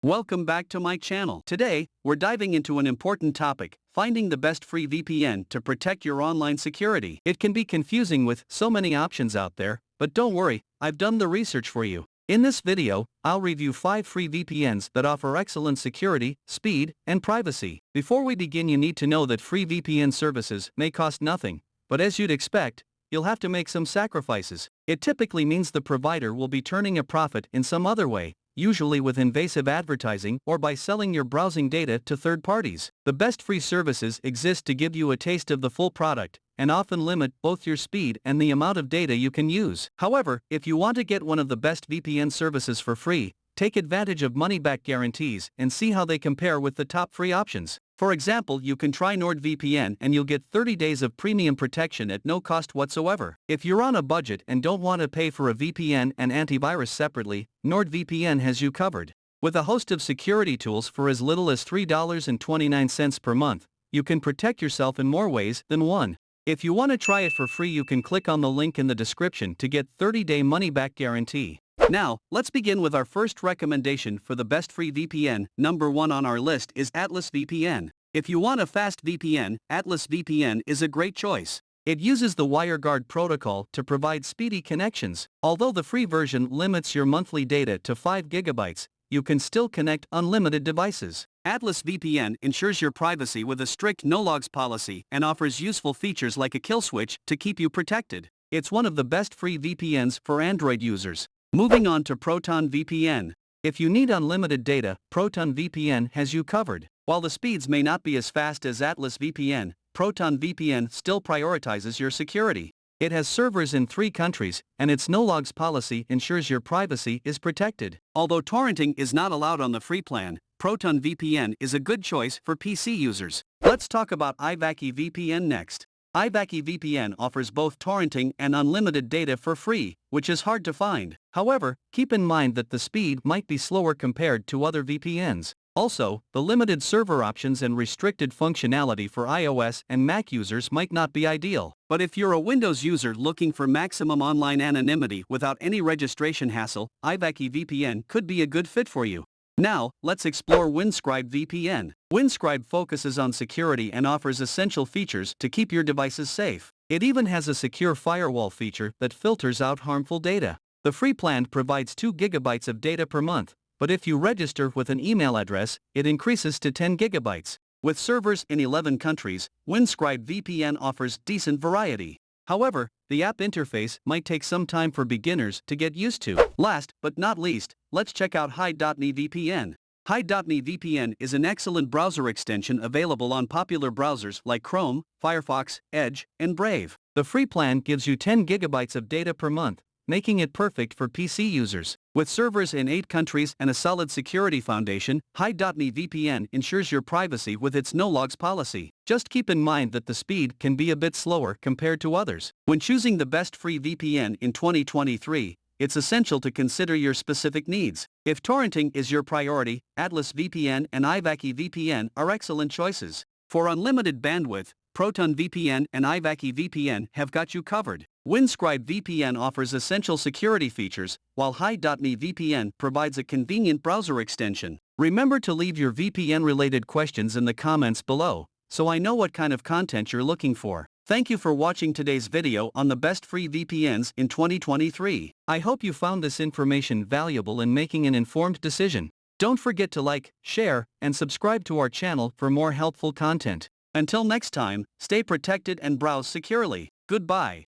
Welcome back to my channel. Today, we're diving into an important topic, finding the best free VPN to protect your online security. It can be confusing with so many options out there, but don't worry, I've done the research for you. In this video, I'll review 5 free VPNs that offer excellent security, speed, and privacy. Before we begin, you need to know that free VPN services may cost nothing, but as you'd expect, you'll have to make some sacrifices. It typically means the provider will be turning a profit in some other way, usually with invasive advertising or by selling your browsing data to third parties. The best free services exist to give you a taste of the full product, and often limit both your speed and the amount of data you can use. However, if you want to get one of the best VPN services for free, take advantage of money-back guarantees and see how they compare with the top free options. For example, you can try NordVPN and you'll get 30 days of premium protection at no cost whatsoever. If you're on a budget and don't want to pay for a VPN and antivirus separately, NordVPN has you covered. With a host of security tools for as little as $3.29 per month, you can protect yourself in more ways than one. If you want to try it for free, you can click on the link in the description to get 30-day money-back guarantee. Now, let's begin with our first recommendation for the best free VPN. Number 1 on our list is Atlas VPN. If you want a fast VPN, Atlas VPN is a great choice. It uses the Wireguard protocol to provide speedy connections. Although the free version limits your monthly data to 5 GB, you can still connect unlimited devices. Atlas VPN ensures your privacy with a strict no-logs policy and offers useful features like a kill switch to keep you protected. It's one of the best free VPNs for Android users. Moving on to Proton VPN. If you need unlimited data, Proton VPN has you covered. While the speeds may not be as fast as Atlas VPN, Proton VPN still prioritizes your security. It has servers in 3 countries, and its no-logs policy ensures your privacy is protected. Although torrenting is not allowed on the free plan, Proton VPN is a good choice for PC users. Let's talk about AtlasVPN next. AtlasVPN offers both torrenting and unlimited data for free, which is hard to find. However, keep in mind that the speed might be slower compared to other VPNs. Also, the limited server options and restricted functionality for iOS and Mac users might not be ideal. But if you're a Windows user looking for maximum online anonymity without any registration hassle, AtlasVPN could be a good fit for you. Now, let's explore Wiresguard VPN. Wiresguard focuses on security and offers essential features to keep your devices safe. It even has a secure firewall feature that filters out harmful data. The free plan provides 2 GB of data per month, but if you register with an email address, it increases to 10 GB. With servers in 11 countries, Wiresguard VPN offers decent variety. However, the app interface might take some time for beginners to get used to. Last but not least, let's check out Hide.me VPN. Hide.me VPN is an excellent browser extension available on popular browsers like Chrome, Firefox, Edge, and Brave. The free plan gives you 10 GB of data per month, making it perfect for PC users. With servers in 8 countries and a solid security foundation, Hide.me VPN ensures your privacy with its no-logs policy. Just keep in mind that the speed can be a bit slower compared to others. When choosing the best free VPN in 2023, it's essential to consider your specific needs. If torrenting is your priority, Atlas VPN and AtlasVPN are excellent choices. For unlimited bandwidth, Proton VPN and AtlasVPN have got you covered. Wiresguard VPN offers essential security features, while Hide.me VPN provides a convenient browser extension. Remember to leave your VPN-related questions in the comments below, so I know what kind of content you're looking for. Thank you for watching today's video on the best free VPNs in 2023. I hope you found this information valuable in making an informed decision. Don't forget to like, share, and subscribe to our channel for more helpful content. Until next time, stay protected and browse securely. Goodbye.